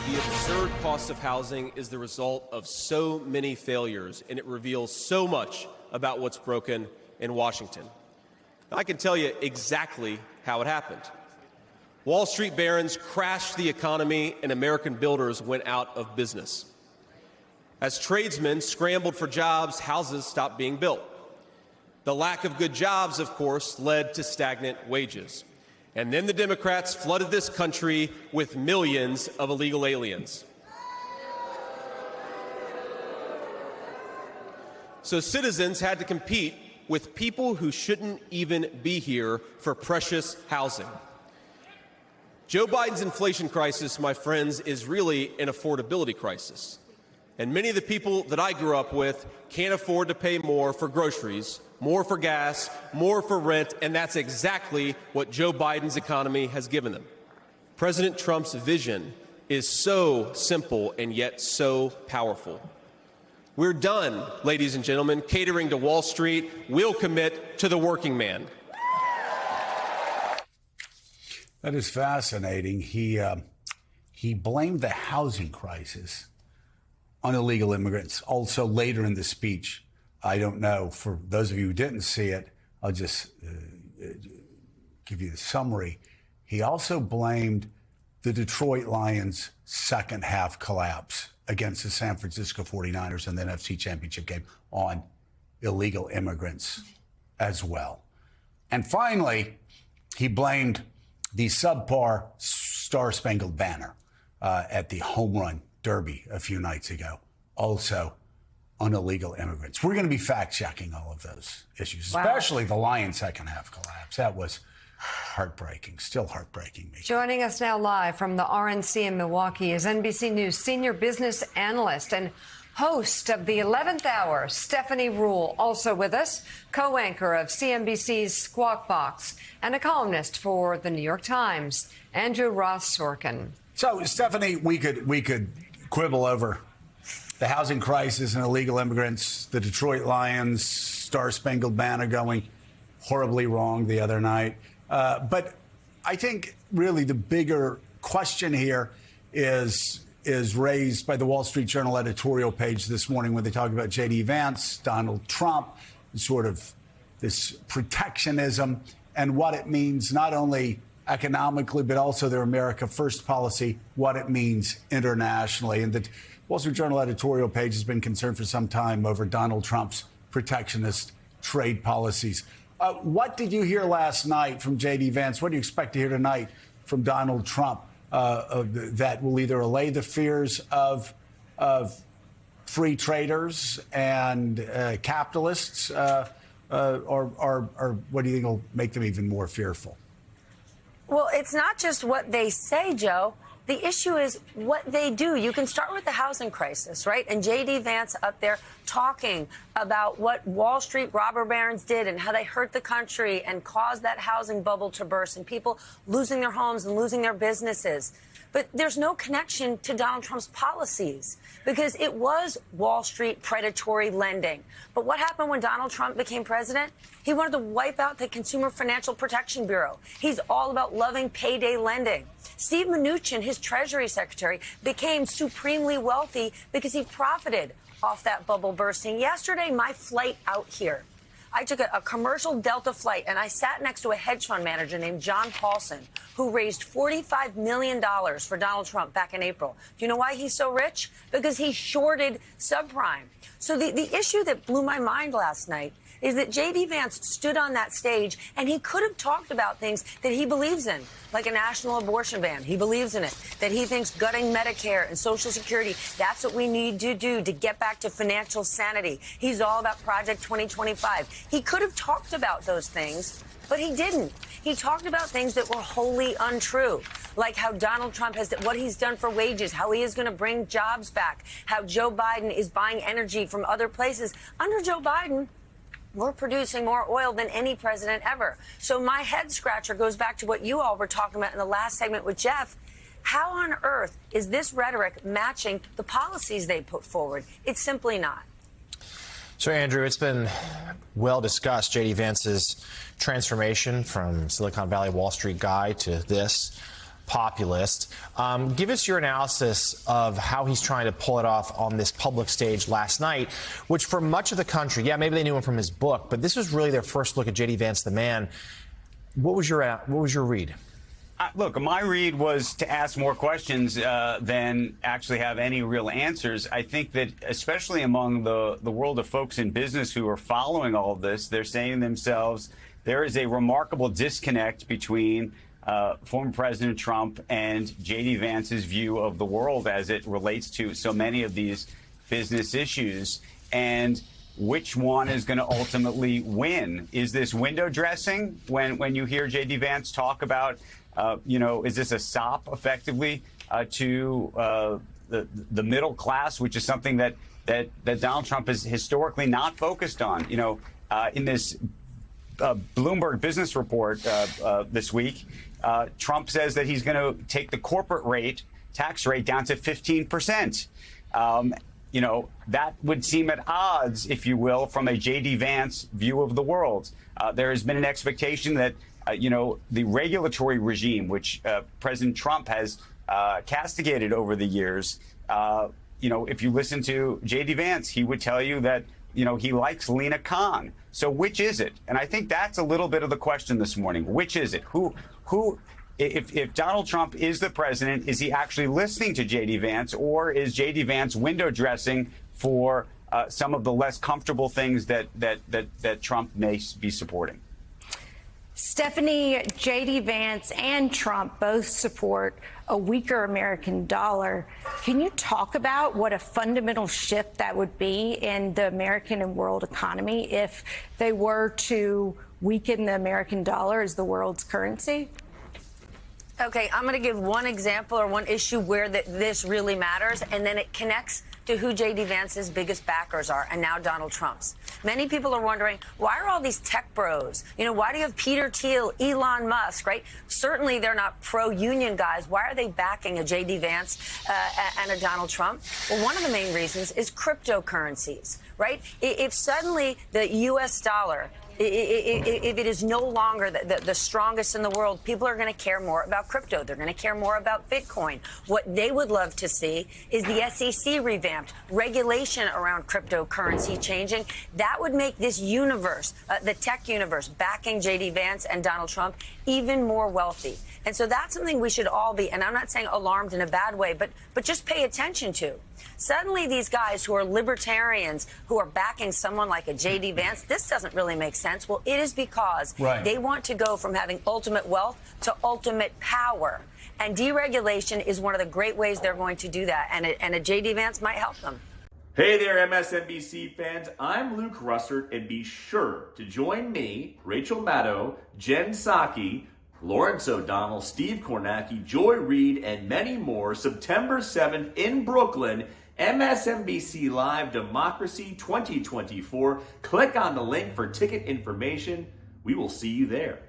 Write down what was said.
The absurd cost of housing is the result of so many failures, and it reveals so much about what's broken in Washington. I can tell you exactly how it happened. Wall Street barons crashed the economy, and American builders went out of business. As tradesmen scrambled for jobs, houses stopped being built. The lack of good jobs, of course, led to stagnant wages. And then the Democrats flooded this country with millions of illegal aliens. So citizens had to compete with people who shouldn't even be here for precious housing. Joe Biden's inflation crisis, my friends, is really an affordability crisis. And many of the people that I grew up with can't afford to pay more for groceries, more for gas, more for rent, and that's exactly what Joe Biden's economy has given them. President Trump's vision is so simple and yet so powerful. We're done, ladies and gentlemen, catering to Wall Street. We'll commit to the working man. That is fascinating. He blamed the housing crisis on illegal immigrants. Also, later in the speech, I don't know, for those of you who didn't see it, I'll just give you the summary. He also blamed the Detroit Lions' second half collapse against the San Francisco 49ers in the NFC Championship game on illegal immigrants as well. And finally, he blamed the subpar Star-Spangled Banner at the Home Run Derby a few nights ago, also on illegal immigrants. We're going to be fact-checking all of those issues, especially the Lions' second half collapse. That was heartbreaking, still heartbreaking me. Joining us now live from the RNC in Milwaukee is NBC News senior business analyst and host of the 11th Hour, Stephanie Ruhle. Also with us, co-anchor of CNBC's Squawk Box and a columnist for the New York Times, Andrew Ross Sorkin. So, Stephanie, we could quibble over the housing crisis and illegal immigrants, the Detroit Lions, Star-Spangled Banner going horribly wrong the other night. But I think really the bigger question here is raised by the Wall Street Journal editorial page this morning when they talk about J.D. Vance, Donald Trump, sort of this protectionism and what it means not only economically, but also their America First policy, what it means internationally. And the Wall Street Journal editorial page has been concerned for some time over Donald Trump's protectionist trade policies. What did you hear last night from J.D. Vance? What do you expect to hear tonight from Donald Trump that will either allay the fears of free traders and capitalists, or what do you think will make them even more fearful? Well, it's not just what they say, Joe. The issue is what they do. You can start with the housing crisis, right? And J.D. Vance up there talking about what Wall Street robber barons did and how they hurt the country and caused that housing bubble to burst and people losing their homes and losing their businesses. But there's no connection to Donald Trump's policies because it was Wall Street predatory lending. But what happened when Donald Trump became president? He wanted to wipe out the Consumer Financial Protection Bureau. He's all about loving payday lending. Steve Mnuchin, his Treasury Secretary, became supremely wealthy because he profited off that bubble bursting. Yesterday, my flight out here, I took a commercial Delta flight, and I sat next to a hedge fund manager named John Paulson, who raised $45 million for Donald Trump back in April. Do you know why he's so rich? Because he shorted subprime. So the issue that blew my mind last night is that J.D. Vance stood on that stage and he could have talked about things that he believes in, like a national abortion ban. He believes in it, that he thinks gutting Medicare and Social Security, that's what we need to do to get back to financial sanity. He's all about Project 2025. He could have talked about those things, but he didn't. He talked about things that were wholly untrue, like how Donald Trump has, what he's done for wages, how he is going to bring jobs back, how Joe Biden is buying energy from other places. Under Joe Biden, we're producing more oil than any president ever. So my head scratcher goes back to what you all were talking about in the last segment with Jeff. How on earth is this rhetoric matching the policies they put forward? It's simply not. So, Andrew, it's been well discussed, J.D. Vance's transformation from Silicon Valley Wall Street guy to this. populist. Give us your analysis of how he's trying to pull it off on this public stage last night, which for much of the country, yeah, maybe they knew him from his book, but this was really their first look at J.D. Vance, the man. What was your read? Look, my read was to ask more questions than actually have any real answers. I think that especially among the world of folks in business who are following all of this, they're saying to themselves, there is a remarkable disconnect between former President Trump and J.D. Vance's view of the world as it relates to so many of these business issues. And which one is going to ultimately win? Is this window dressing when you hear J.D. Vance talk about, is this a sop effectively to the middle class, which is something that Donald Trump has historically not focused on? In this Bloomberg Business Report this week, Trump says that he's going to take the corporate tax rate down to 15%. That would seem at odds, if you will, from a J.D. Vance view of the world. There has been an expectation that, the regulatory regime, which President Trump has castigated over the years, if you listen to J.D. Vance, he would tell you that, he likes Lina Khan. So which is it? And I think that's a little bit of the question this morning. Which is it? If Donald Trump is the president, is he actually listening to J.D. Vance, or is J.D. Vance window dressing for some of the less comfortable things that Trump may be supporting? Stephanie, J.D. Vance and Trump both support a weaker American dollar. Can you talk about what a fundamental shift that would be in the American and world economy if they were to weaken the American dollar as the world's currency? Okay, I'm going to give one example or one issue where this really matters, and then it connects to who J.D. Vance's biggest backers are, and now Donald Trump's. Many people are wondering, why are all these tech bros? Why do you have Peter Thiel, Elon Musk, right? Certainly they're not pro-union guys. Why are they backing a J.D. Vance and a Donald Trump? Well, one of the main reasons is cryptocurrencies, right? If suddenly the U.S. dollar, if it is no longer the strongest in the world, people are going to care more about crypto. They're going to care more about Bitcoin. What they would love to see is the SEC revamped, regulation around cryptocurrency changing. That would make this universe, the tech universe, backing J.D. Vance and Donald Trump even more wealthy. And so that's something we should all be, and I'm not saying alarmed in a bad way, but just pay attention to. Suddenly these guys who are libertarians who are backing someone like a J.D. Vance, this doesn't really make sense. Well, it is because they want to go from having ultimate wealth to ultimate power. And deregulation is one of the great ways they're going to do that. And a J.D. Vance might help them. Hey there, MSNBC fans. I'm Luke Russert, and be sure to join me, Rachel Maddow, Jen Psaki, Lawrence O'Donnell, Steve Kornacki, Joy Reid, and many more September 7th in Brooklyn, MSNBC Live Democracy 2024. Click on the link for ticket information. We will see you there.